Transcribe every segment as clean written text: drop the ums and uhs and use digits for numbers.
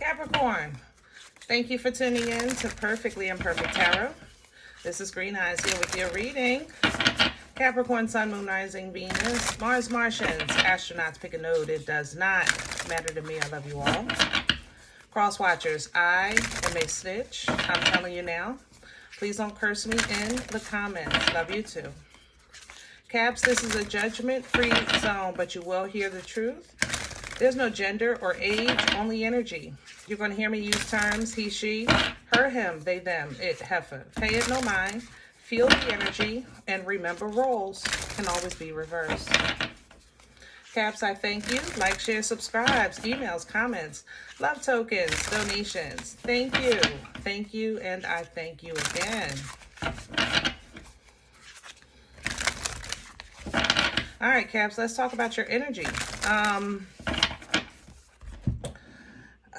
Capricorn, thank you for tuning in to Perfectly Imperfect Tarot. This is Green Eyes here with your reading. Capricorn, Sun, Moon, Rising, Venus, Mars, Martians, astronauts, pick a node. It does not matter to me. I love you all. Cross watchers, I am a snitch. I'm telling you now. Please don't curse me in the comments. Love you too. Caps, this is a judgment-free zone, but you will hear the truth. There's no gender or age, only energy. You're going to hear me use terms he, she, her, him, they, them, it, heifer. Pay it no mind. Feel the energy. And remember, roles can always be reversed. Caps, I thank you. Like, share, subscribes, emails, comments, love tokens, donations. Thank you. Thank you, and I thank you again. All right, Caps, let's talk about your energy.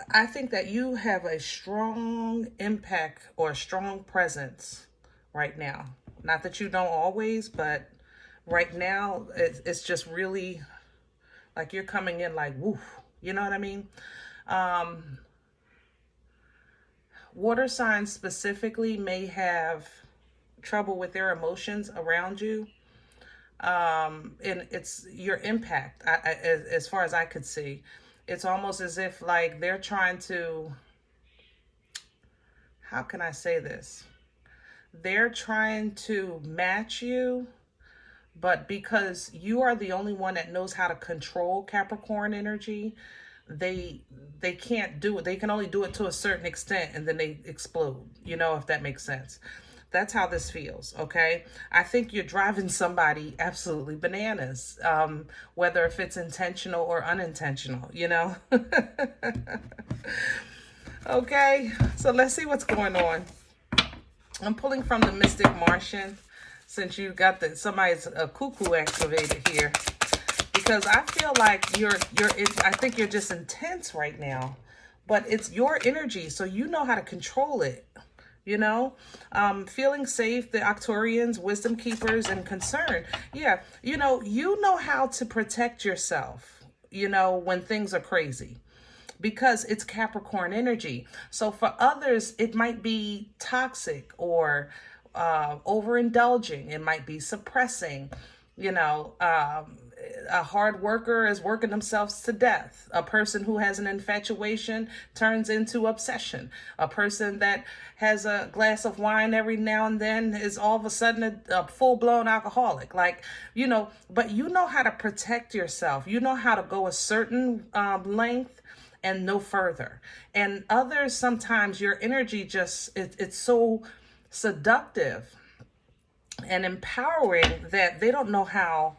I think that you have a strong impact or a strong presence right now. Not that you don't always, but right now it's just really like you're coming in like, woof, you know what I mean? Water signs specifically may have trouble with their emotions around you. And it's your impact, as far as I could see. It's almost as if like they're trying to, how can I say this? They're trying to match you, but because you are the only one that knows how to control Capricorn energy, they can't do it. They can only do it to a certain extent, and then they explode, you know, if that makes sense. That's how this feels, okay? I think you're driving somebody absolutely bananas, whether if it's intentional or unintentional, you know? Okay, so let's see what's going on. I'm pulling from the Mystic Martian, since you got somebody's cuckoo activated here, because I feel like I think you're just intense right now, but it's your energy, so you know how to control it. You know, feeling safe, the Arcturians, wisdom keepers, and concern. Yeah, you know how to protect yourself, you know, when things are crazy, because it's Capricorn energy. So for others, it might be toxic or overindulging. It might be suppressing, you know, a hard worker is working themselves to death. A person who has an infatuation turns into obsession. A person that has a glass of wine every now and then is all of a sudden a full-blown alcoholic. Like, you know, but you know how to protect yourself. You know how to go a certain length and no further. And others, sometimes your energy just, it's so seductive and empowering that they don't know how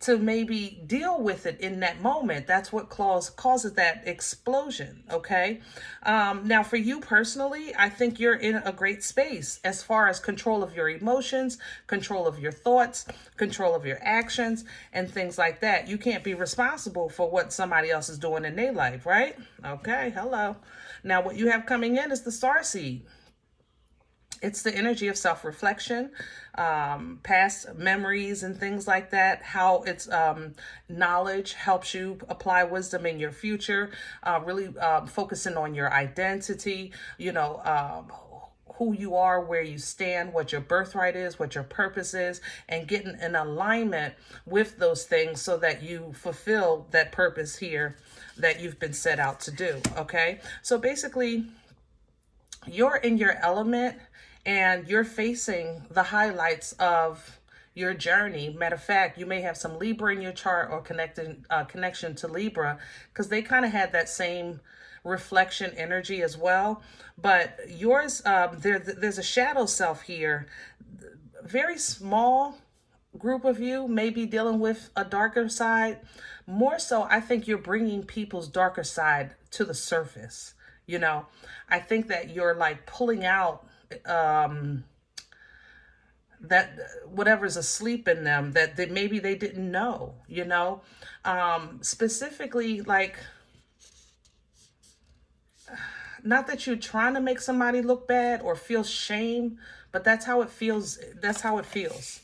to maybe deal with it in that moment. That's what causes that explosion, okay? Now, for you personally, I think you're in a great space as far as control of your emotions, control of your thoughts, control of your actions, and things like that. You can't be responsible for what somebody else is doing in their life, right? Okay, hello. Now, what you have coming in is the Starseed. It's the energy of self-reflection, past memories and things like that, how it's knowledge helps you apply wisdom in your future, really focusing on your identity, you know, who you are, where you stand, what your birthright is, what your purpose is, and getting in alignment with those things so that you fulfill that purpose here that you've been set out to do, okay? So basically, you're in your element, and you're facing the highlights of your journey. Matter of fact, you may have some Libra in your chart or connection to Libra, because they kind of had that same reflection energy as well. But yours, there's a shadow self here. Very small group of you may be dealing with a darker side. More so, I think you're bringing people's darker side to the surface. You know, I think that you're like pulling out that whatever's asleep in them that maybe they didn't know, you know, specifically, like, not that you're trying to make somebody look bad or feel shame, but that's how it feels. That's how it feels.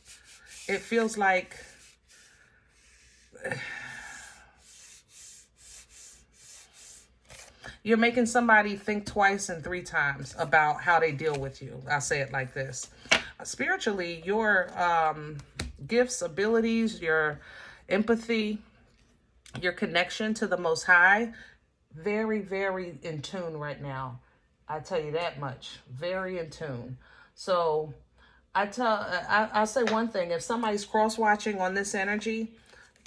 It feels like You're making somebody think twice and three times about how they deal with you. I'll say it like this. Spiritually, your gifts, abilities, your empathy, your connection to the Most High, very, very in tune right now. I tell you that much. Very in tune. So I'll say one thing. If somebody's cross-watching on this energy,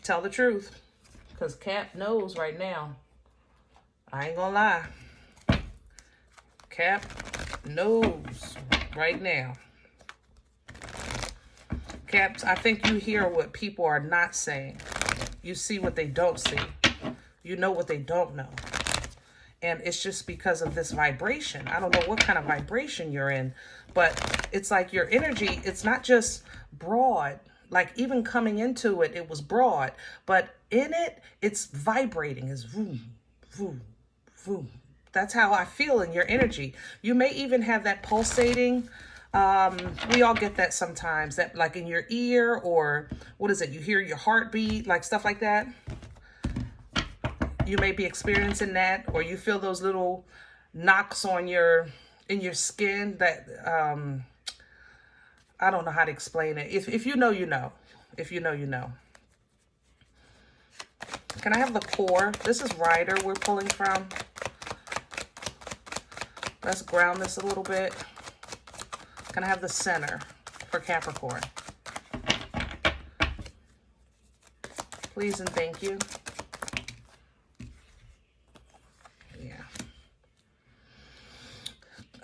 tell the truth. Because Cap knows right now. I ain't gonna lie. Cap knows right now. Caps, I think you hear what people are not saying. You see what they don't see. You know what they don't know. And it's just because of this vibration. I don't know what kind of vibration you're in, but it's like your energy, it's not just broad. Like even coming into it, it was broad, but in it, it's vibrating. It's vroom, vroom, vroom. That's how I feel in your energy. You may even have that pulsating. We all get that sometimes, that like in your ear, or what is it? You hear your heartbeat, like stuff like that. You may be experiencing that, or you feel those little knocks on in your skin that, I don't know how to explain it. If you know, you know. If you know, you know. Can I have the core? This is Rider we're pulling from. Let's ground this a little bit. Can I have the center for Capricorn? Please and thank you. Yeah.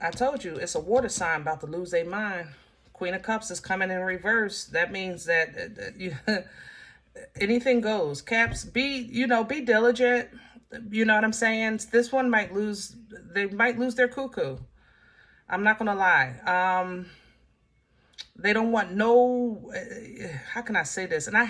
I told you, it's a water sign about to lose their mind. Queen of Cups is coming in reverse. That means that anything goes. Caps, be diligent. You know what I'm saying? This one might lose, they might lose their cuckoo. I'm not going to lie. They don't want no, how can I say this? And I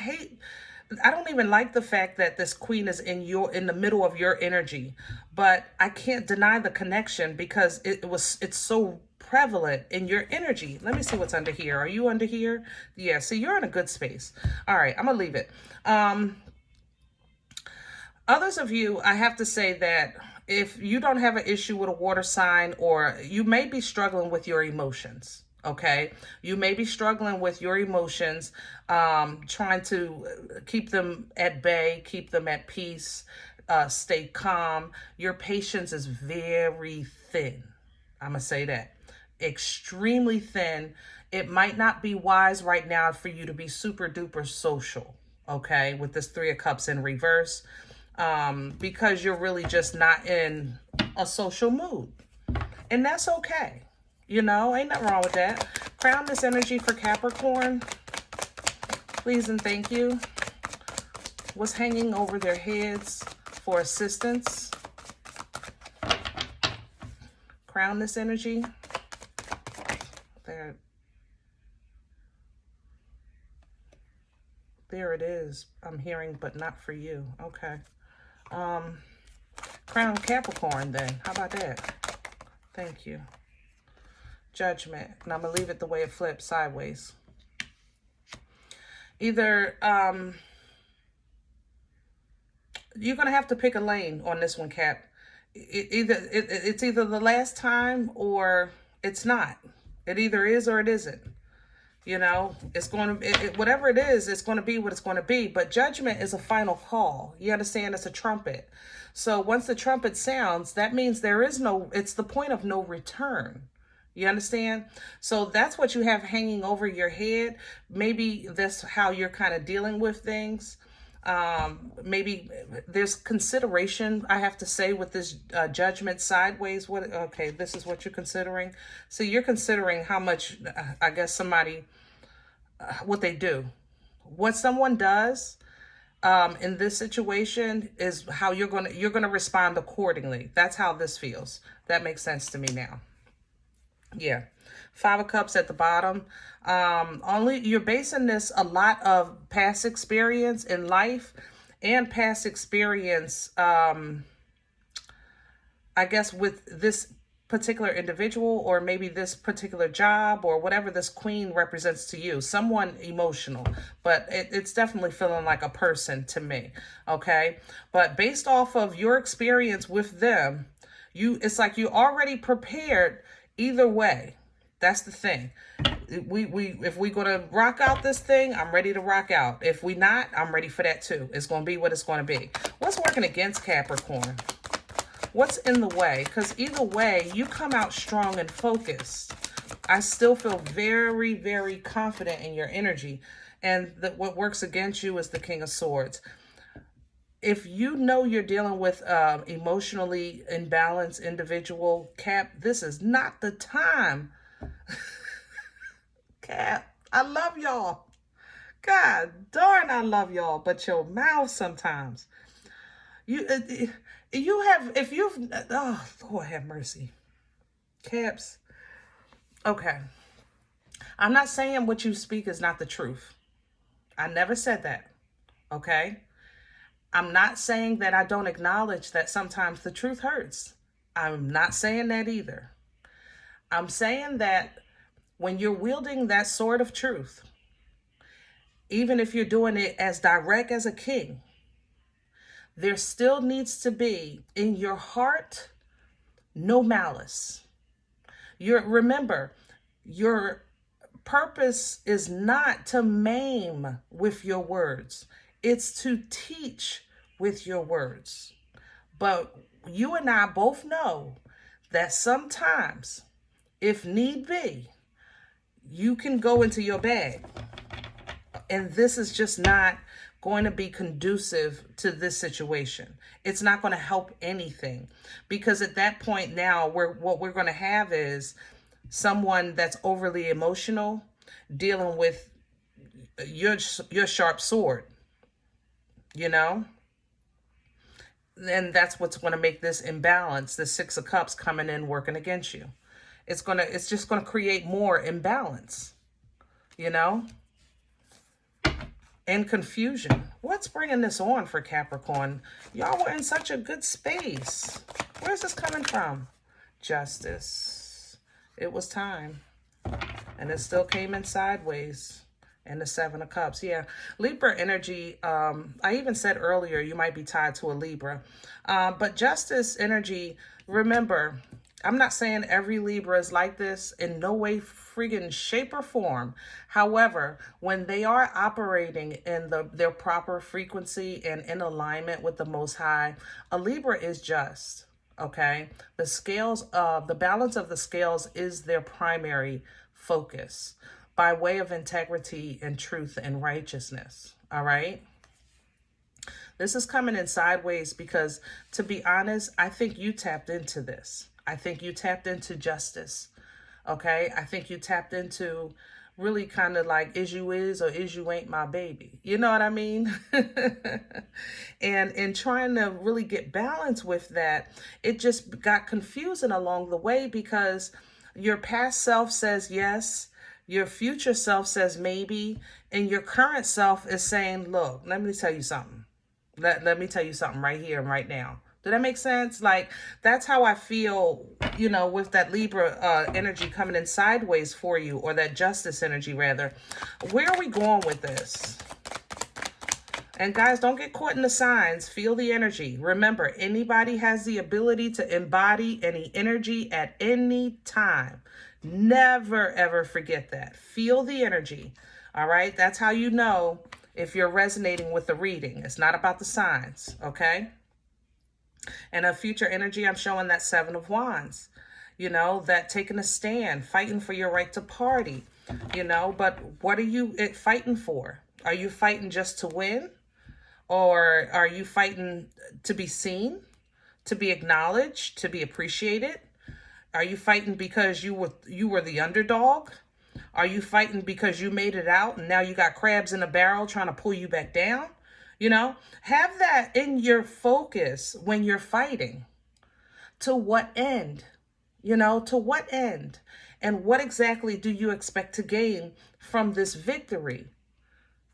don't even like the fact that this queen is in the middle of your energy, but I can't deny the connection because it's so prevalent in your energy. Let me see what's under here. Are you under here? Yeah, see, you're in a good space. All right, I'm gonna leave it. Others of you, I have to say that if you don't have an issue with a water sign, or you may be struggling with your emotions, okay? You may be struggling with your emotions, trying to keep them at bay, keep them at peace, stay calm. Your patience is very thin. I'm gonna say that. Extremely thin. It might not be wise right now for you to be super duper social, okay, with this Three of Cups in reverse, because you're really just not in a social mood. And that's okay. You know, ain't nothing wrong with that. Crown this energy for Capricorn. Please and thank you. What's hanging over their heads for assistance? Crown this energy. There it is. I'm hearing, but not for you. Okay. Crown Capricorn then. How about that? Thank you. Judgment. And I'm going to leave it the way it flipped, sideways. Either, you're going to have to pick a lane on this one, Cap. It's either the last time or it's not. It either is or it isn't. You know, it's going to, whatever it is, it's going to be what it's going to be. But judgment is a final call. You understand? It's a trumpet. So once the trumpet sounds, that means there is no, it's the point of no return. You understand? So that's what you have hanging over your head. Maybe that's how you're kind of dealing with things. Maybe there's consideration, I have to say, with this judgment sideways. Okay, this is what you're considering. So you're considering how much, I guess, somebody, what they do. What someone does in this situation is how you're gonna respond accordingly. That's how this feels. That makes sense to me now. Yeah. Five of Cups at the bottom. You're basing this a lot of past experience in life and past experience, I guess, with this particular individual, or maybe this particular job, or whatever this queen represents to you. Someone emotional, but it's definitely feeling like a person to me. Okay. But based off of your experience with them, It's like you're already prepared either way. That's the thing. If we're gonna rock out this thing, I'm ready to rock out. If we not, I'm ready for that too. It's gonna be what it's gonna be. What's working against Capricorn? What's in the way? Because either way, you come out strong and focused. I still feel very, very confident in your energy. And what works against you is the King of Swords. If you know you're dealing with emotionally imbalanced individual, Cap, this is not the time. Cap, I love y'all. God darn, I love y'all. But your mouth sometimes. You have, if you've, oh, Lord have mercy. Caps. Okay. I'm not saying what you speak is not the truth. I never said that. Okay? I'm not saying that I don't acknowledge that sometimes the truth hurts. I'm not saying that either. I'm saying that when you're wielding that sword of truth, even if you're doing it as direct as a king, there still needs to be in your heart no malice. Remember, your purpose is not to maim with your words. It's to teach with your words. But you and I both know that sometimes, if need be, you can go into your bag. And this is just not going to be conducive to this situation. It's not going to help anything. Because at that point now, what we're going to have is someone that's overly emotional dealing with your sharp sword. You know? And that's what's going to make this imbalance, the Six of Cups coming in working against you. It's just going to create more imbalance, you know? And confusion. What's bringing this on for Capricorn? Y'all were in such a good space. Where's this coming from? Justice. It was time. And it still came in sideways. And the Seven of Cups. Yeah. Libra energy. I even said earlier you might be tied to a Libra. But justice energy, remember, I'm not saying every Libra is like this in no way, friggin' shape or form. However, when they are operating in their proper frequency and in alignment with the Most High, a Libra is just. Okay. The scales, the balance of the scales is their primary focus, by way of integrity and truth and righteousness. All right. This is coming in sideways because, to be honest, I think you tapped into this. I think you tapped into justice. Okay. I think you tapped into really kind of like, is you is or is you ain't my baby. You know what I mean? And in trying to really get balance with that, it just got confusing along the way because your past self says yes. Your future self says maybe, and your current self is saying, look, let me tell you something. Let me tell you something right here and right now. Did that make sense? Like, that's how I feel, you know, with that Libra energy coming in sideways for you, or that justice energy, rather. Where are we going with this? And guys, don't get caught in the signs. Feel the energy. Remember, anybody has the ability to embody any energy at any time. Never, ever forget that. Feel the energy. All right. That's how you know if you're resonating with the reading. It's not about the signs. Okay. And a future energy, I'm showing that Seven of Wands, you know, that taking a stand, fighting for your right to party, you know, but what are you fighting for? Are you fighting just to win? Or are you fighting to be seen, to be acknowledged, to be appreciated? Are you fighting because you were the underdog? Are you fighting because you made it out and now you got crabs in a barrel trying to pull you back down? You know, have that in your focus when you're fighting. To what end? You know, to what end? And what exactly do you expect to gain from this victory?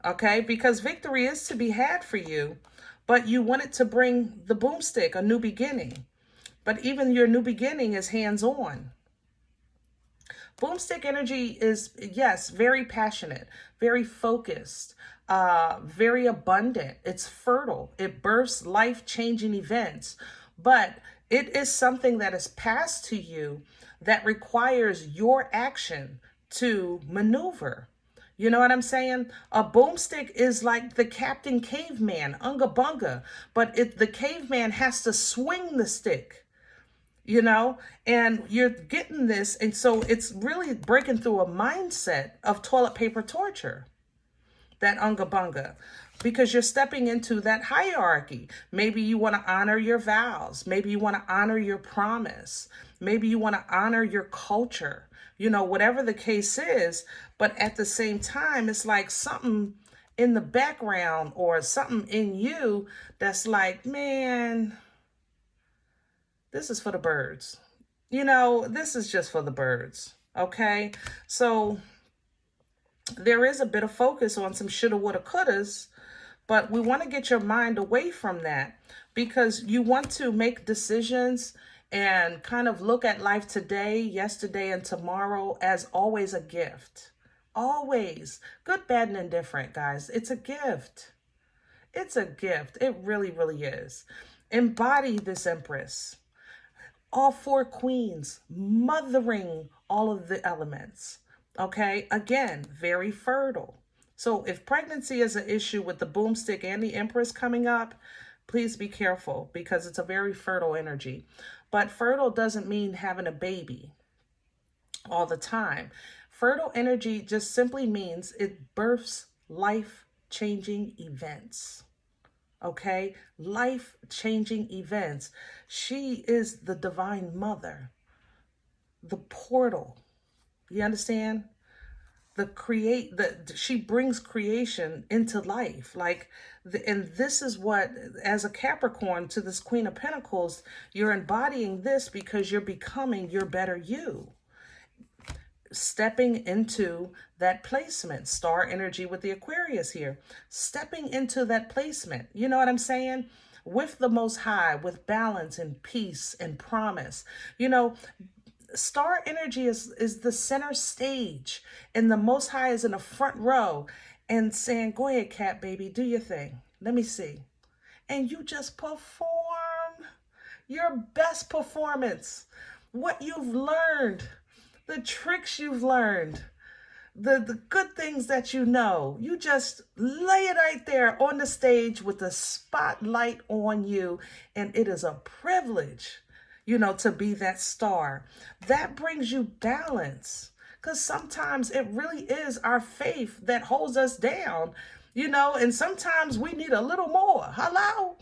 Okay, because victory is to be had for you, but you want it to bring the boomstick, a new beginning. But even your new beginning is hands-on. Boomstick energy is, yes, very passionate, very focused, very abundant. It's fertile. It births life-changing events. But It is something that is passed to you that requires your action to maneuver. You know what I'm saying? A boomstick is like the Captain Caveman, Unga Bunga, but the caveman has to swing the stick, you know, and you're getting this. And so it's really breaking through a mindset of toilet paper torture, that Unga Bunga, because you're stepping into that hierarchy. Maybe you want to honor your vows. Maybe you want to honor your promise. Maybe you want to honor your culture, you know, whatever the case is. But at the same time, it's like something in the background or something in you that's like, man, this is for the birds. You know, this is just for the birds. Okay. So there is a bit of focus on some shoulda, woulda, couldas, but we want to get your mind away from that, because you want to make decisions and kind of look at life today, yesterday, and tomorrow as always a gift. Always. Good, bad, and indifferent, guys. It's a gift. It's a gift. It really, really is. Embody this Empress. All four queens mothering all of the elements. Okay, again, very fertile. So if pregnancy is an issue with the boomstick and the Empress coming up, please be careful, because it's a very fertile energy. But fertile doesn't mean having a baby all the time. Fertile energy just simply means it births life-changing events. Okay, life-changing events. She is the divine mother, the portal. You understand? She brings creation into life. And this is what, as a Capricorn to this Queen of Pentacles, you're embodying this because you're becoming your better you. Stepping into that placement, star energy with the Aquarius here, stepping into that placement. You know what I'm saying? With the Most High, with balance and peace and promise. You know, star energy is the center stage, and the Most High is in the front row and saying, go ahead, cat baby, do your thing. Let me see. And you just perform your best performance. What you've learned, the tricks you've learned, the good things that you know, you just lay it right there on the stage with the spotlight on you. And it is a privilege, you know, to be that star. That brings you balance, because sometimes it really is our faith that holds us down, you know, and sometimes we need a little more. Hello?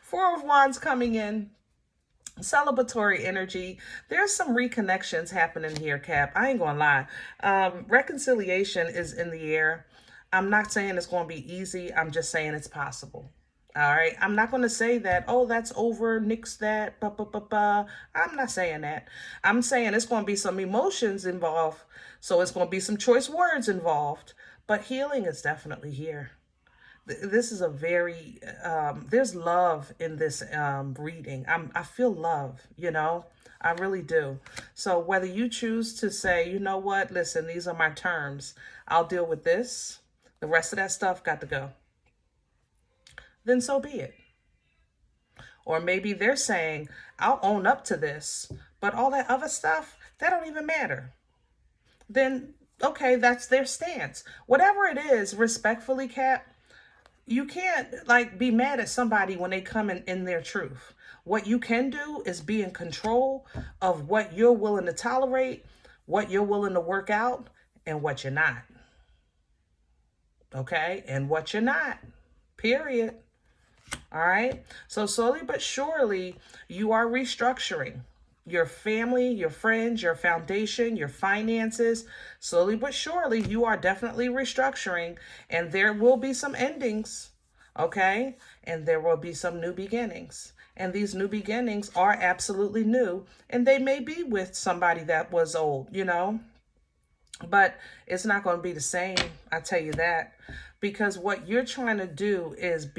Four of Wands coming in. Celebratory energy. There's some reconnections happening here, Cap. I ain't gonna lie. Reconciliation is in the air. I'm not saying it's going to be easy. I'm just saying it's possible. All right. I'm not going to say that, oh, that's over, nix that, I'm not saying that. I'm saying it's going to be some emotions involved. So it's going to be some choice words involved. But healing is definitely here. This is a very, there's love in this reading. I feel love, you know, I really do. So whether you choose to say, you know what, listen, these are my terms, I'll deal with this, the rest of that stuff got to go, then so be it. Or maybe they're saying, I'll own up to this, but all that other stuff, that don't even matter. Then, okay, that's their stance. Whatever it is, respectfully, Kat, you can't be mad at somebody when they come in their truth. What you can do is be in control of what you're willing to tolerate, what you're willing to work out, and what you're not. Okay? And what you're not. Period. All right? So slowly but surely, you are restructuring your family, your friends, your foundation, your finances. Slowly but surely, you are definitely restructuring, and there will be some endings, okay? And there will be some new beginnings. And these new beginnings are absolutely new, and they may be with somebody that was old, you know? But it's not going to be the same, I tell you that. because what you're trying to do is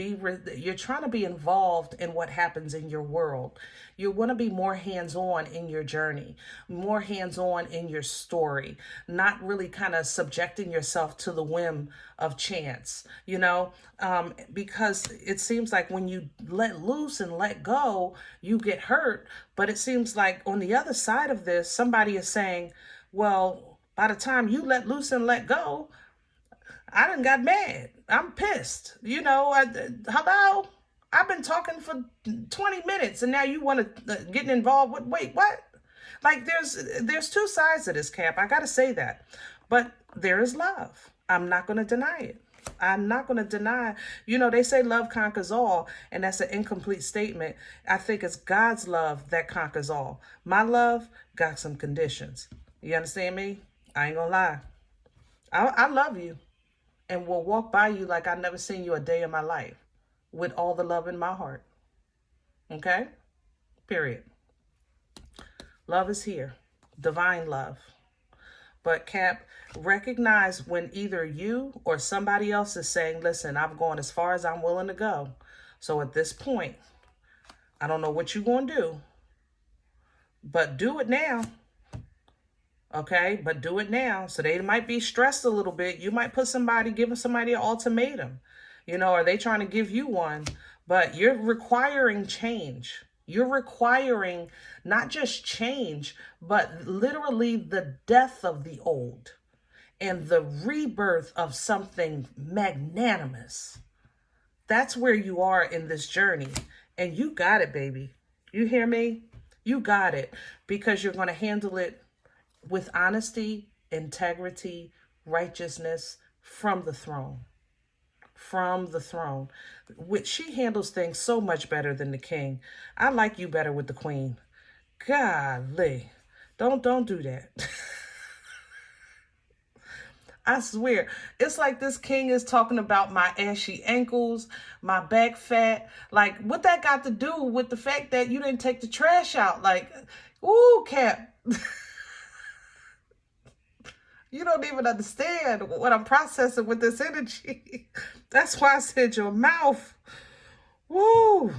you're trying to be involved in what happens in your world. You want to be more hands-on in your journey, more hands-on in your story, not really kind of subjecting yourself to the whim of chance, because it seems like when you let loose and let go, you get hurt. But it seems like on the other side of this, somebody is saying, well, by the time you let loose and let go, I done got mad. I'm pissed. Hello? I've been talking for 20 minutes and now you want to get involved with, wait, what? Like there's two sides to this, Cap. I got to say that. But there is love. I'm not going to deny it. I'm not going to deny, they say love conquers all, and that's an incomplete statement. I think it's God's love that conquers all. My love got some conditions. You understand me? I ain't going to lie. I love you and will walk by you like I've never seen you a day in my life with all the love in my heart. Okay? Period. Love is here. Divine love. But Cap, recognize when either you or somebody else is saying, listen, I've gone as far as I'm willing to go. So at this point, I don't know what you're going to do, but do it now. Okay, but do it now. So they might be stressed a little bit. You might giving somebody an ultimatum, are they trying to give you one? But you're requiring change. You're requiring not just change, but literally the death of the old and the rebirth of something magnanimous. That's where you are in this journey. And you got it, baby. You hear me? You got it, because you're going to handle it with honesty, integrity, righteousness from the throne. From the throne. Which she handles things so much better than the king. I like you better with the queen. Golly. Don't do that. I swear. It's like this king is talking about my ashy ankles, my back fat. Like, what that got to do with the fact that you didn't take the trash out? Like, ooh, Cap. You don't even understand what I'm processing with this energy. That's why I said your mouth. Woo.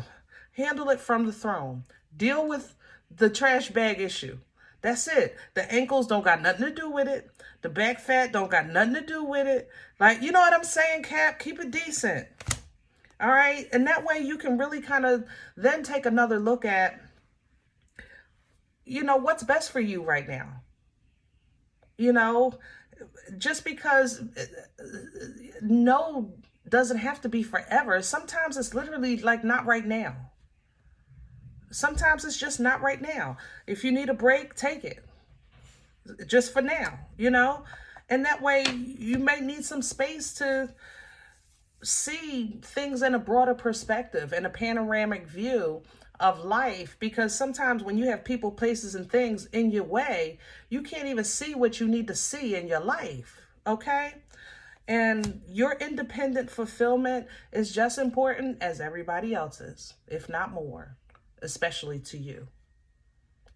Handle it from the throne. Deal with the trash bag issue. That's it. The ankles don't got nothing to do with it. The back fat don't got nothing to do with it. Like, you know what I'm saying, Cap? Keep it decent. All right? And that way you can really kind of then take another look at, what's best for you right now. Just because no doesn't have to be forever. Sometimes it's literally like not right now. Sometimes it's just not right now. If you need a break, take it. Just for now, And that way you may need some space to see things in a broader perspective and a panoramic view of life, because sometimes when you have people, places, and things in your way, you can't even see what you need to see in your life, okay? And your independent fulfillment is just important as everybody else's, if not more, especially to you.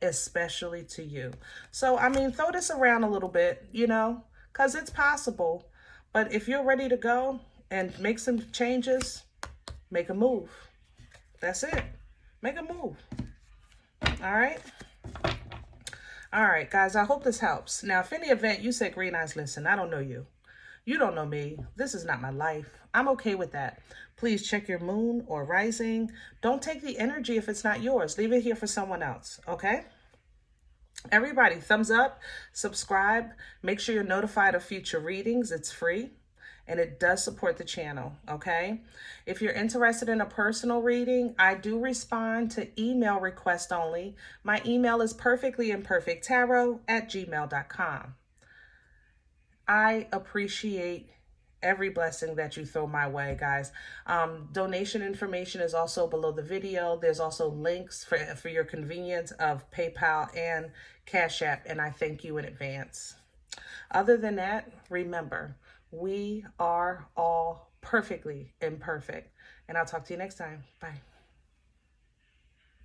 Especially to you. So, throw this around a little bit, because it's possible. But if you're ready to go and make some changes, make a move. That's it. Make a move. All right? All right, guys, I hope this helps. Now, if in the event you said, Green Eyes, listen, I don't know you. You don't know me. This is not my life. I'm okay with that. Please check your moon or rising. Don't take the energy if it's not yours. Leave it here for someone else, okay? Everybody, thumbs up, subscribe. Make sure you're notified of future readings. It's free. And it does support the channel, okay? If you're interested in a personal reading, I do respond to email requests only. My email is perfectlyimperfecttarot@gmail.com. I appreciate every blessing that you throw my way, guys. Donation information is also below the video. There's also links for your convenience of PayPal and CashApp, and I thank you in advance. Other than that, remember, we are all perfectly imperfect. And I'll talk to you next time. Bye.